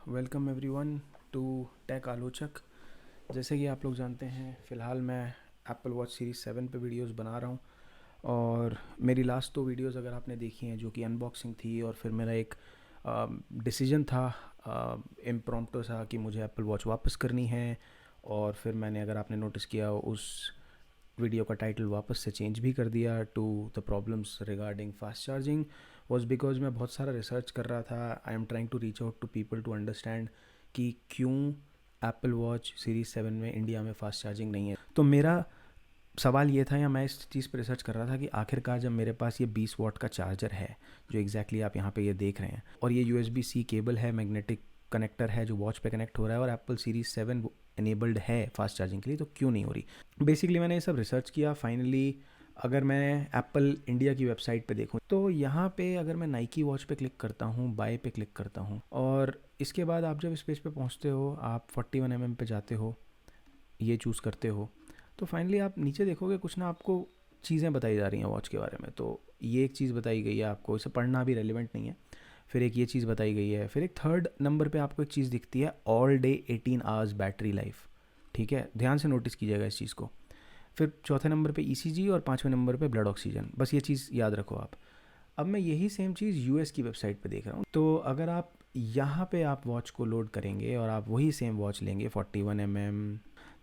Welcome everyone to take आलोचक। जैसे कि आप लोग जानते हैं, फ़िलहाल मैं एप्पल वॉच सीरीज़ 7 पे वीडियोस बना रहा हूँ। और मेरी लास्ट 2 वीडियोस अगर आपने देखी हैं, जो कि अनबॉक्सिंग थी, और फिर मेरा एक डिसीजन था इम्प्रॉम्प्टू सा कि मुझे एप्पल वॉच वापस करनी है। और फिर मैंने, अगर आपने नोटिस किया, उस वीडियो का टाइटल वापस से चेंज भी कर दिया to the problems regarding fast charging. Was because मैं बहुत सारा रिसर्च कर रहा था। I am trying to reach out to people to understand कि क्यों एप्पल वॉच सीरीज़ 7 में इंडिया में फ़ास्ट चार्जिंग नहीं है। तो मेरा सवाल ये था, या मैं इस चीज़ पर रिसर्च कर रहा था कि आखिरकार जब मेरे पास ये 20 वॉट का चार्जर है, जो एग्जैक्टली आप यहाँ पे ये देख रहे हैं, और ये USB-C केबल है, मैग्नेटिक कनेक्टर है जो वॉच पे कनेक्ट हो रहा है, और एप्पल सीरीज़ 7 इनेबल्ड है फास्ट चार्जिंग के लिए, तो क्यों नहीं हो रही। बेसिकली मैंने ये सब रिसर्च किया। फाइनली अगर मैं एप्पल इंडिया की वेबसाइट पे देखूँ, तो यहाँ पे अगर मैं नाइकी वॉच पे क्लिक करता हूँ, बाय पे क्लिक करता हूँ, और इसके बाद आप जब इस पेज पे पहुँचते हो, आप 41 mm पे जाते हो, ये चूज़ करते हो, तो फाइनली आप नीचे देखोगे कुछ ना आपको चीज़ें बताई जा रही हैं वॉच के बारे में। तो ये एक चीज़ बताई गई है आपको, इसे पढ़ना भी रेलिवेंट नहीं है। फिर एक ये चीज़ बताई गई है। फिर एक थर्ड नंबर पे आपको एक चीज़ दिखती है, all day 18 hours battery life. ठीक है, ध्यान से नोटिस कीजिएगा इस चीज़ को। फिर चौथे नंबर पे ECG और 5वें नंबर पे ब्लड ऑक्सीजन। बस ये चीज़ याद रखो आप। अब मैं यही सेम चीज़ US की वेबसाइट पे देख रहा हूँ। तो अगर आप यहाँ पे आप वॉच को लोड करेंगे और आप वही सेम वॉच लेंगे 41 mm,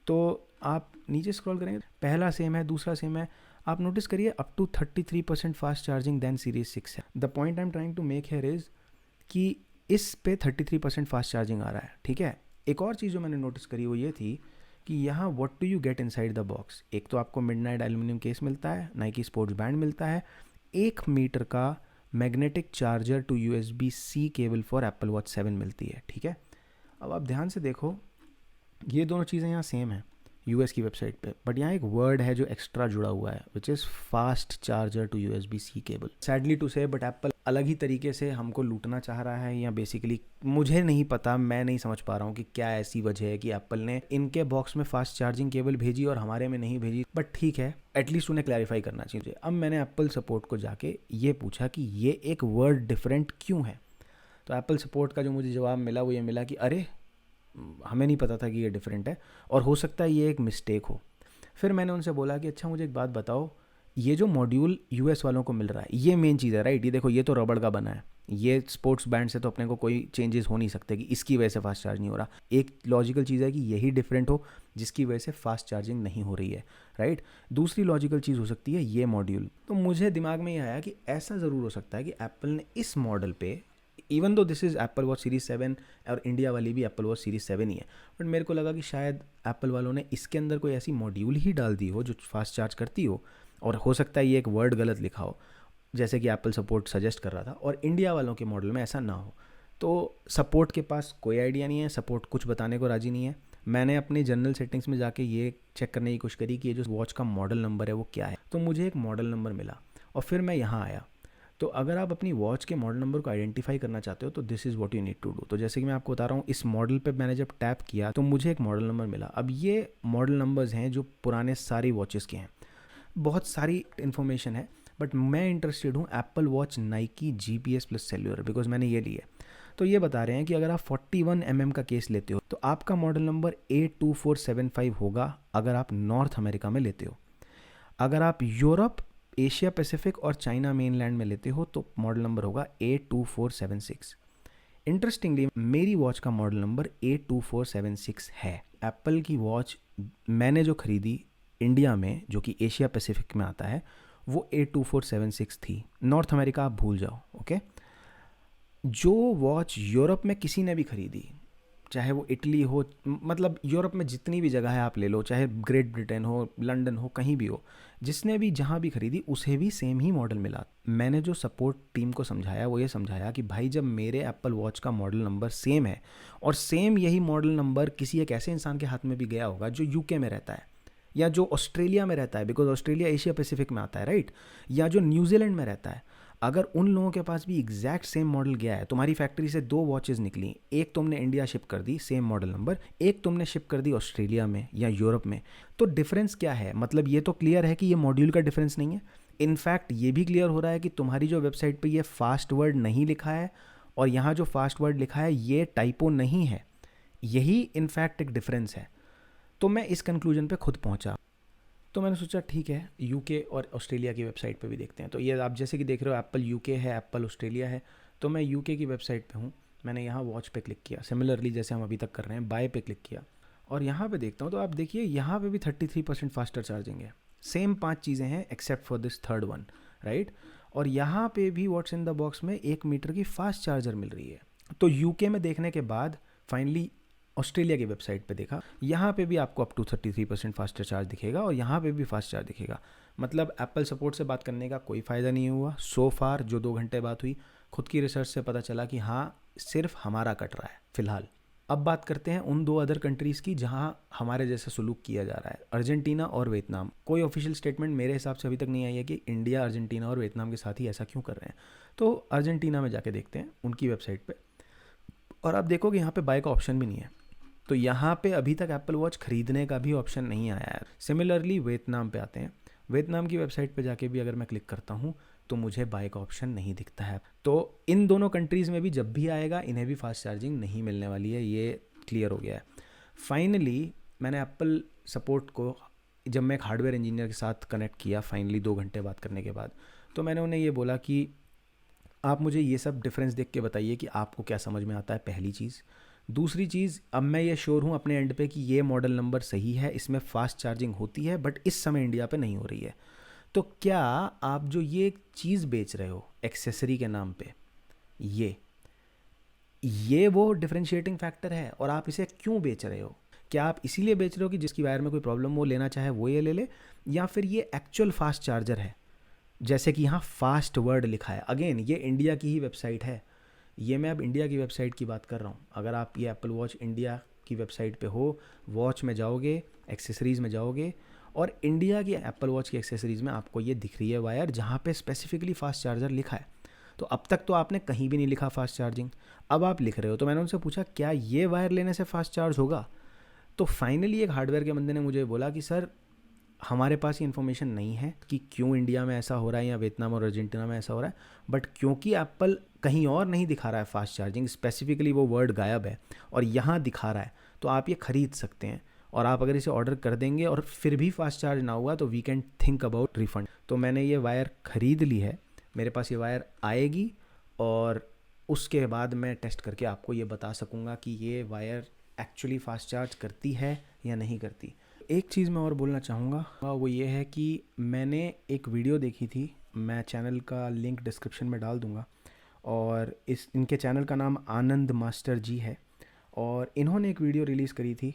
तो आप नीचे स्क्रॉल करेंगे, पहला सेम है, दूसरा सेम है। आप नोटिस करिए, up to 33% fast charging then series 6 है। The point I am trying to make here is कि इस पे 33% फास्ट चार्जिंग आ रहा है। ठीक है, एक और चीज़ जो मैंने नोटिस करी वो ये थी कि यहाँ what do you get inside the box. एक तो आपको मिडनाइट एल्यूमिनियम केस मिलता है, नाइकी स्पोर्ट्स बैंड मिलता है, 1 मीटर का magnetic charger to USB-C cable for Apple Watch 7 मिलती है। ठीक है, अब आप ध्यान से देखो, ये दोनों चीज़ें यहाँ सेम है US की वेबसाइट पे, बट यहाँ एक वर्ड है जो एक्स्ट्रा जुड़ा हुआ है, which is fast charger to USB-C cable. Sadly to say, but Apple अलग ही तरीके से हमको लूटना चाह रहा है, या बेसिकली मुझे नहीं पता, मैं नहीं समझ पा रहा हूँ कि क्या ऐसी वजह है कि एप्पल ने इनके बॉक्स में फास्ट चार्जिंग केबल भेजी और हमारे में नहीं भेजी। बट ठीक है, एटलीस्ट उन्हें क्लैरिफाई करना चाहिए। अब मैंने एप्पल सपोर्ट को जाके ये पूछा कि ये एक वर्ड डिफरेंट क्यों है। तो एप्पल सपोर्ट का जो मुझे जवाब मिला वो ये मिला कि अरे, हमें नहीं पता था कि ये डिफरेंट है, और हो सकता है ये एक मिस्टेक हो। फिर मैंने उनसे बोला कि अच्छा, मुझे एक बात बताओ, ये जो मॉड्यूल US वालों को मिल रहा है, ये मेन चीज़ है, राइट। ये देखो, ये तो रबड़ का बना है, ये स्पोर्ट्स बैंड से तो अपने को कोई चेंजेस हो नहीं सकते कि इसकी वजह से फास्ट चार्ज नहीं हो रहा। एक लॉजिकल चीज़ है कि यही डिफरेंट हो जिसकी वजह से फास्ट चार्जिंग नहीं हो रही है, राइट। दूसरी लॉजिकल चीज़ हो सकती है ये मॉड्यूल। तो मुझे दिमाग में ये आया कि ऐसा ज़रूर हो सकता है कि एप्पल ने इस मॉडल पे, even though this is Apple watch series 7 और इंडिया वाली भी एप्पल वॉच सीरीज़ 7 ही है, बट मेरे को लगा कि शायद एप्पल वालों ने इसके अंदर कोई ऐसी मॉड्यूल ही डाल दी हो जो फास्ट चार्ज करती हो, और हो सकता है ये एक वर्ड गलत लिखा हो, जैसे कि एप्पल सपोर्ट सजेस्ट कर रहा था, और इंडिया वालों के मॉडल में ऐसा ना हो। तो सपोर्ट के पास कोई आइडिया नहीं है, सपोर्ट कुछ बताने को राजी नहीं है। मैंने अपनी जनरल सेटिंग्स में जाके ये चेक करने की कोशिश करी कि ये जो वॉच का मॉडल नंबर है वो क्या है, तो मुझे एक मॉडल नंबर मिला, और फिर मैं यहाँ आया। तो अगर आप अपनी वॉच के मॉडल नंबर को आइडेंटिफाई करना चाहते हो, तो this is what you need to do. तो जैसे कि मैं आपको बता रहा हूँ, इस मॉडल पे मैंने जब टैप किया तो मुझे एक मॉडल नंबर मिला। अब ये मॉडल नंबर्स हैं जो पुराने सारी वॉचेस के हैं, बहुत सारी इन्फॉर्मेशन है, बट मैं इंटरेस्टेड हूँ Apple watch Nike GPS plus cellular, because मैंने ये लिया। तो ये बता रहे हैं कि अगर आप 41 mm का केस लेते हो तो आपका मॉडल नंबर A2475 होगा अगर आप नॉर्थ अमेरिका में लेते हो। अगर आप यूरोप, एशिया पैसिफिक और चाइना मेनलैंड में लेते हो तो मॉडल नंबर होगा A2476। इंटरेस्टिंगली मेरी वॉच का मॉडल नंबर A2476 है। एप्पल की वॉच मैंने जो खरीदी इंडिया में, जो कि एशिया पैसिफिक में आता है, वो A2476 थी। नॉर्थ अमेरिका आप भूल जाओ, ओके। जो वॉच यूरोप में किसी ने भी खरीदी, चाहे वो इटली हो, मतलब यूरोप में जितनी भी जगह है आप ले लो, चाहे ग्रेट ब्रिटेन हो, लंदन हो, कहीं भी हो, जिसने भी जहाँ भी खरीदी उसे भी सेम ही मॉडल मिला। मैंने जो सपोर्ट टीम को समझाया वो ये समझाया कि भाई, जब मेरे एप्पल वॉच का मॉडल नंबर सेम है, और सेम यही मॉडल नंबर किसी एक ऐसे इंसान के हाथ में भी गया होगा जो UK में रहता है, या जो ऑस्ट्रेलिया में रहता है, बिकॉज ऑस्ट्रेलिया एशिया पैसिफिक में आता है, राइट, या जो न्यूजीलैंड में रहता है, अगर उन लोगों के पास भी एग्जैक्ट सेम मॉडल गया है, तुम्हारी फैक्ट्री से 2 वॉचेस निकली, एक तुमने इंडिया शिप कर दी सेम मॉडल नंबर, एक तुमने शिप कर दी ऑस्ट्रेलिया में या यूरोप में, तो डिफरेंस क्या है। मतलब ये तो क्लियर है कि ये मॉड्यूल का डिफरेंस नहीं है। इनफैक्ट ये भी क्लियर हो रहा है कि तुम्हारी जो वेबसाइट पे ये फास्ट वर्ड नहीं लिखा है, और यहाँ जो फास्ट वर्ड लिखा है ये टाइपो नहीं है, यही इनफैक्ट एक डिफरेंस है। तो मैं इस कंक्लूजन पे खुद पहुँचा। तो मैंने सोचा ठीक है, यूके और ऑस्ट्रेलिया की वेबसाइट पे भी देखते हैं। तो ये आप जैसे कि देख रहे हो एप्पल यूके है, एप्पल ऑस्ट्रेलिया है। तो मैं यूके की वेबसाइट पे हूँ, मैंने यहाँ वॉच पे क्लिक किया, सिमिलरली जैसे हम अभी तक कर रहे हैं, बाय पे क्लिक किया और यहाँ पे देखता हूँ। तो आप देखिए यहाँ पे भी 33% फास्टर चार्जिंग है। सेम 5 चीज़ें हैं except for this third one, right. और यहाँ पे भी व्हाट्स इन द बॉक्स में 1 मीटर की फास्ट चार्जर मिल रही है। तो यूके में देखने के बाद फाइनली ऑस्ट्रेलिया की वेबसाइट पे देखा, यहाँ पे भी आपको अप टू 33% फास्टर चार्ज दिखेगा और यहाँ पे भी फास्ट चार्ज दिखेगा। मतलब एप्पल सपोर्ट से बात करने का कोई फ़ायदा नहीं हुआ सो फार। जो 2 घंटे बात हुई, खुद की रिसर्च से पता चला कि हाँ सिर्फ हमारा कट रहा है फ़िलहाल। अब बात करते हैं उन 2 अदर कंट्रीज़ की जहाँ हमारे जैसा सलूक किया जा रहा है, अर्जेंटीना और वियतनाम। कोई ऑफिशियल स्टेटमेंट मेरे हिसाब से अभी तक नहीं आई है कि इंडिया अर्जेंटीना और वियतनाम के साथ ही ऐसा क्यों कर रहे हैं। तो अर्जेंटीना में जाके देखते हैं उनकी वेबसाइट पे, और आप देखोगे यहाँ पे बाय का ऑप्शन भी नहीं है। तो यहाँ पे अभी तक एप्पल वॉच ख़रीदने का भी ऑप्शन नहीं आया है। सिमिलरली वियतनाम पे आते हैं, वियतनाम की वेबसाइट पे जाके भी अगर मैं क्लिक करता हूँ तो मुझे बाय का ऑप्शन नहीं दिखता है। तो इन दोनों कंट्रीज़ में भी जब भी आएगा इन्हें भी फास्ट चार्जिंग नहीं मिलने वाली है, ये क्लियर हो गया है। फाइनली मैंने एप्पल सपोर्ट को, जब मैं एक हार्डवेयर इंजीनियर के साथ कनेक्ट किया फाइनली 2 घंटे बात करने के बाद, तो मैंने उन्हें ये बोला कि आप मुझे ये सब डिफरेंस देख के बताइए कि आपको क्या समझ में आता है, पहली चीज़। दूसरी चीज़, अब मैं ये श्योर हूँ अपने एंड पे कि ये मॉडल नंबर सही है, इसमें फ़ास्ट चार्जिंग होती है, बट इस समय इंडिया पे नहीं हो रही है। तो क्या आप जो ये चीज़ बेच रहे हो एक्सेसरी के नाम पे, ये वो डिफरेंशिएटिंग फैक्टर है और आप इसे क्यों बेच रहे हो? क्या आप इसीलिए बेच रहे हो कि जिसकी वायर में कोई प्रॉब्लम वो लेना चाहे वो ये ले ले, या फिर ये एक्चुअल फास्ट चार्जर है जैसे कि यहाँ फास्ट वर्ड लिखा है? अगेन ये इंडिया की ही वेबसाइट है, ये मैं अब इंडिया की वेबसाइट की बात कर रहा हूँ। अगर आप ये एप्पल वॉच इंडिया की वेबसाइट पे हो, वॉच में जाओगे, एक्सेसरीज़ में जाओगे और इंडिया की एप्पल वॉच की एक्सेसरीज़ में आपको ये दिख रही है वायर जहाँ पे स्पेसिफिकली फास्ट चार्जर लिखा है। तो अब तक तो आपने कहीं भी नहीं लिखा फास्ट चार्जिंग, अब आप लिख रहे हो। तो मैंने उनसे पूछा क्या ये वायर लेने से फास्ट चार्ज होगा? तो फाइनली एक हार्डवेयर के बंदे ने मुझे बोला कि सर हमारे पास ये इन्फॉर्मेशन नहीं है कि क्यों इंडिया में ऐसा हो रहा है या वियतनाम और अर्जेंटीना में ऐसा हो रहा है, बट क्योंकि एप्पल कहीं और नहीं दिखा रहा है फास्ट चार्जिंग, स्पेसिफिकली वो वर्ड गायब है और यहाँ दिखा रहा है, तो आप ये ख़रीद सकते हैं। और आप अगर इसे ऑर्डर कर देंगे और फिर भी फास्ट चार्ज ना हुआ तो we can think about refund. तो मैंने ये वायर ख़रीद ली है, मेरे पास ये वायर आएगी और उसके बाद मैं टेस्ट करके आपको ये बता सकूँगा कि ये वायर एक्चुअली फास्ट चार्ज करती है या नहीं करती। एक चीज़ मैं और बोलना चाहूँगा, वो ये है कि मैंने एक वीडियो देखी थी, मैं चैनल का लिंक डिस्क्रिप्शन में डाल दूँगा, और इनके चैनल का नाम आनंद मास्टर जी है, और इन्होंने एक वीडियो रिलीज़ करी थी।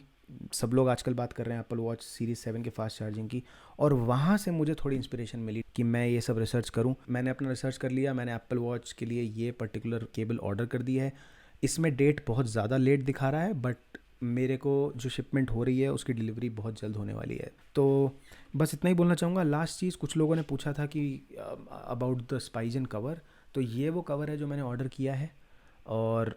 सब लोग आजकल बात कर रहे हैं एप्पल वॉच सीरीज़ 7 के फास्ट चार्जिंग की, और वहाँ से मुझे थोड़ी इंस्पिरेशन मिली कि मैं ये सब रिसर्च करूँ। मैंने अपना रिसर्च कर लिया, मैंने एप्पल वॉच के लिए ये पर्टिकुलर केबल ऑर्डर कर दी है। इसमें डेट बहुत ज़्यादा लेट दिखा रहा है, बट मेरे को जो शिपमेंट हो रही है उसकी डिलीवरी बहुत जल्द होने वाली है। तो बस इतना ही बोलना चाहूँगा। लास्ट चीज़, कुछ लोगों ने पूछा था कि अबाउट द स्पाइजन कवर, तो ये वो कवर है जो मैंने ऑर्डर किया है, और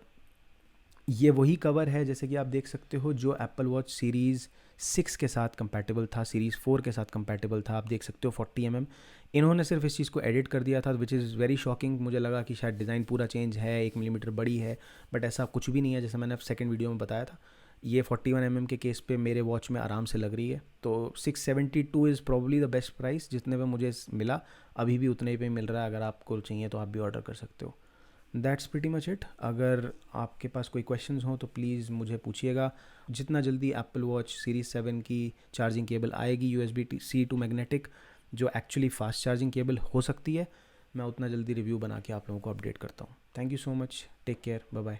ये वही कवर है जैसे कि आप देख सकते हो जो एप्पल वॉच सीरीज़ 6 के साथ कंपैटिबल था, सीरीज़ 4 के साथ कंपैटिबल था। आप देख सकते हो 40 mm। इन्होंने सिर्फ इस चीज़ को एडिट कर दिया था, विच इज़ वेरी शॉकिंग। मुझे लगा कि शायद डिज़ाइन पूरा चेंज है, 1 मिलीमीटर बड़ी है, बट ऐसा कुछ भी नहीं है। जैसे मैंने सेकंड वीडियो में बताया था, ये 41 mm के केस पे मेरे वॉच में आराम से लग रही है। तो 672 is probably the best price जितने पे मुझे मिला, अभी भी उतने पे मिल रहा है। अगर आपको चाहिए तो आप भी ऑर्डर कर सकते हो। That's pretty much it. अगर आपके पास कोई क्वेश्चंस हो तो प्लीज़ मुझे पूछिएगा। जितना जल्दी एप्पल वॉच सीरीज़ 7 की चार्जिंग केबल आएगी USB-C टू मैग्नेटिक, जो एक्चुअली फ़ास्ट चार्जिंग केबल हो सकती है, मैं उतना जल्दी रिव्यू बना के आप लोगों को अपडेट करता हूँ। Thank you so much, take care, bye bye.